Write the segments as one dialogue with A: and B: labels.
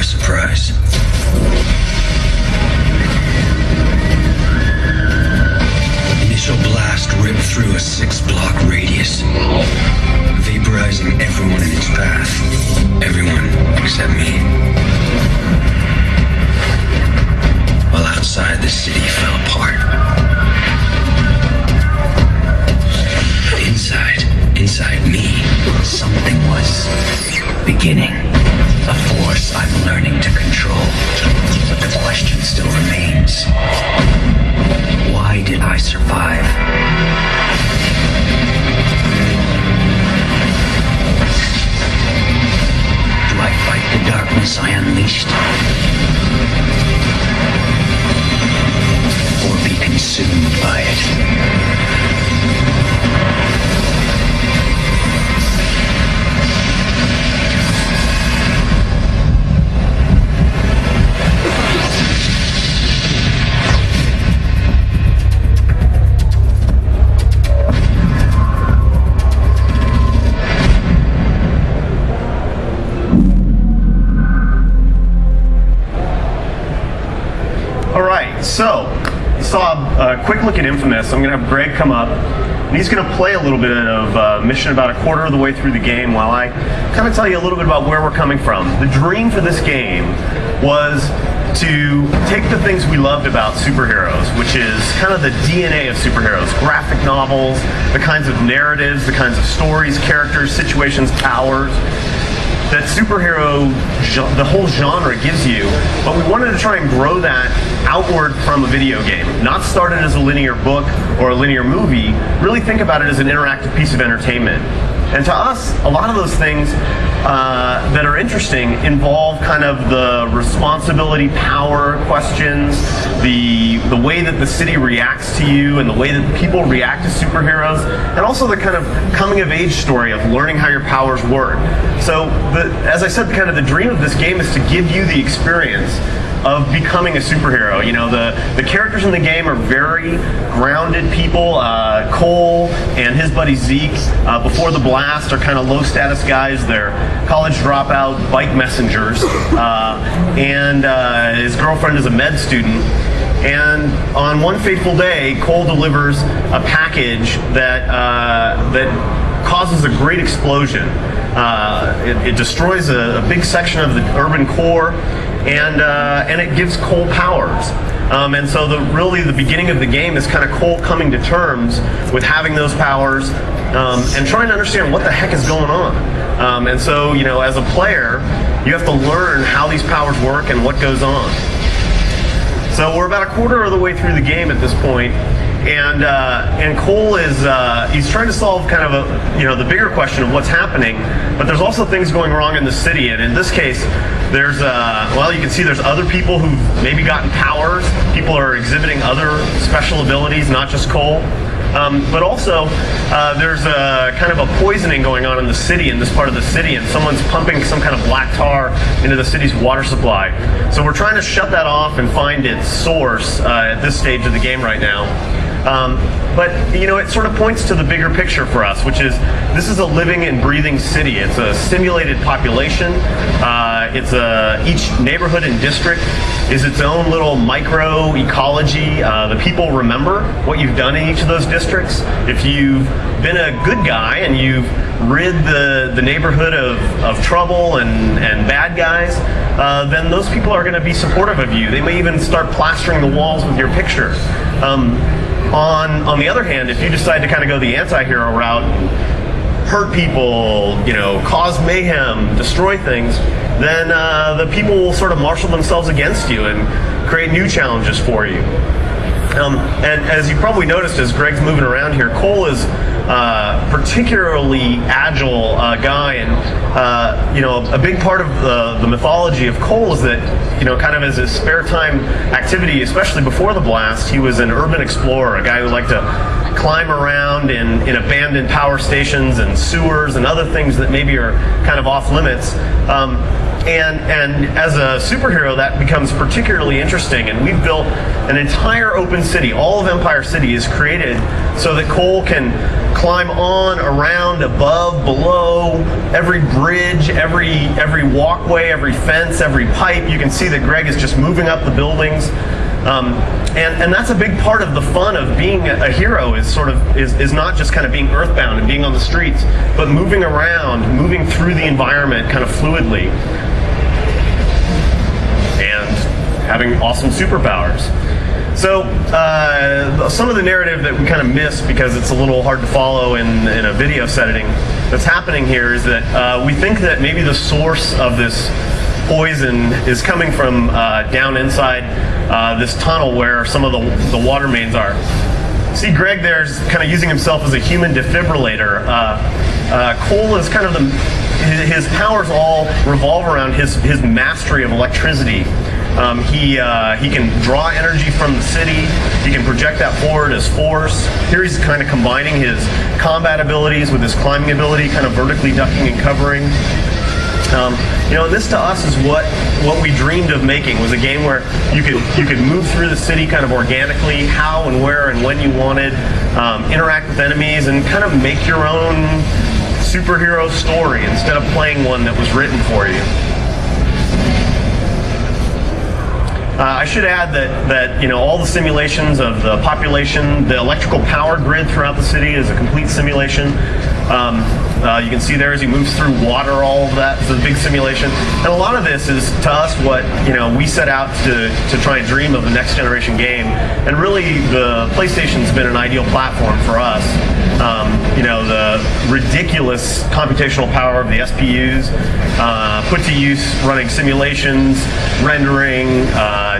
A: by surprise. Initial blast ripped through a 6-block radius, vaporizing everyone in its path. Everyone except me. While outside, the city fell apart. But inside me, something was beginning. A force I'm learning to control. But the question still remains. Why did I survive? Do I fight the darkness I unleashed? Or be consumed by it?
B: So, you saw a quick look at Infamous. I'm going to have Greg come up, and he's going to play a little bit of mission about a quarter of the way through the game while I kind of tell you a little bit about where we're coming from. The dream for this game was to take the things we loved about superheroes, which is kind of the DNA of superheroes, graphic novels, the kinds of narratives, the kinds of stories, characters, situations, powers, that superhero, the whole genre gives you, but we wanted to try and grow that outward from a video game. Not start it as a linear book or a linear movie, really think about it as an interactive piece of entertainment. And to us, a lot of those things that are interesting involve kind of the responsibility, power questions, the way that the city reacts to you and the way that people react to superheroes, and also the kind of coming of age story of learning how your powers work. So, as I said, kind of the dream of this game is to give you the experience of becoming a superhero. You know, the characters in the game are very grounded people. Cole and his buddy Zeke, before the blast, are kind of low status guys. They're college dropout bike messengers. And his girlfriend is a med student. And on one fateful day, Cole delivers a package that causes a great explosion. It destroys a big section of the urban core, and it gives Cole powers. And so really the beginning of the game is kind of Cole coming to terms with having those powers and trying to understand what the heck is going on. And so, you know, as a player, you have to learn how these powers work and what goes on. So we're about a quarter of the way through the game at this point, and Cole is he's trying to solve kind of the bigger question of what's happening, but there's also things going wrong in the city, and in this case, there's you can see there's other people who've maybe gotten powers. People are exhibiting other special abilities, not just Cole. But also, there's a kind of a poisoning going on in the city, in this part of the city, and someone's pumping some kind of black tar into the city's water supply. So we're trying to shut that off and find its source at this stage of the game right now. But, you know, it sort of points to the bigger picture for us, which is this is a living and breathing city. It's a simulated population. Each neighborhood and district is its own little micro ecology. The people remember what you've done in each of those districts. If you've been a good guy and you've rid the neighborhood of trouble and bad guys, then those people are going to be supportive of you. They may even start plastering the walls with your picture. On the other hand, if you decide to kind of go the anti-hero route, hurt people, you know, cause mayhem, destroy things, then the people will sort of marshal themselves against you and create new challenges for you. And as you probably noticed as Greg's moving around here, Cole is particularly agile guy, and a big part of the mythology of Cole is that, you know, kind of as his spare time activity, especially before the blast, he was an urban explorer, a guy who liked to climb around in abandoned power stations and sewers and other things that maybe are kind of off limits. And as a superhero, that becomes particularly interesting. And we've built an entire open city. All of Empire City is created so that Cole can climb on, around, above, below, every bridge, every walkway, every fence, every pipe. You can see that Greg is just moving up the buildings. And that's a big part of the fun of being a hero is not just kind of being earthbound and being on the streets, but moving around, moving through the environment kind of fluidly, and having awesome superpowers. So some of the narrative that we kind of miss because it's a little hard to follow in a video setting that's happening here is that we think that maybe the source of this poison is coming from down inside this tunnel where some of the water mains are. See, Greg there's kind of using himself as a human defibrillator. Cole is kind of his powers all revolve around his mastery of electricity. He can draw energy from the city. He can project that forward as force. Here he's kind of combining his combat abilities with his climbing ability, kind of vertically ducking and covering. And this to us is what we dreamed of making, was a game where you could move through the city kind of organically, how and where and when you wanted, interact with enemies, and kind of make your own superhero story instead of playing one that was written for you. I should add that all the simulations of the population, the electrical power grid throughout the city is a complete simulation. You can see there as he moves through water, all of that is a big simulation. And a lot of this is, to us, what we set out to try and dream of the next generation game. And really, the PlayStation's been an ideal platform for us. The ridiculous computational power of the SPUs, put to use running simulations, rendering,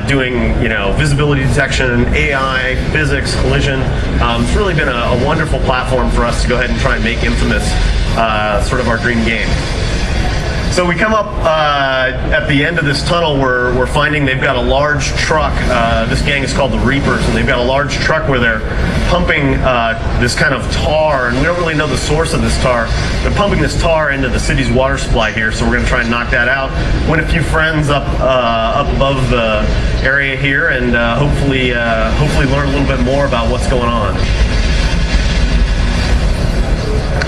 B: doing visibility detection, AI, physics, collision. It's really been a wonderful platform for us to go ahead and try and make Infamous sort of our dream game. So we come up at the end of this tunnel where we're finding they've got a large truck. This gang is called the Reapers, and they've got a large truck where they're pumping this kind of tar, and we don't really know the source of this tar. They're pumping this tar into the city's water supply here, so we're going to try and knock that out. Win a few friends up above the area here, and hopefully learn a little bit more about what's going on.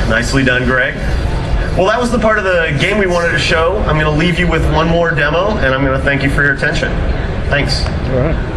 B: Nicely done, Greg. Well, that was the part of the game we wanted to show. I'm going to leave you with one more demo, and I'm going to thank you for your attention. Thanks.
C: All right.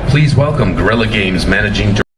D: Please welcome Guerrilla Games Managing Director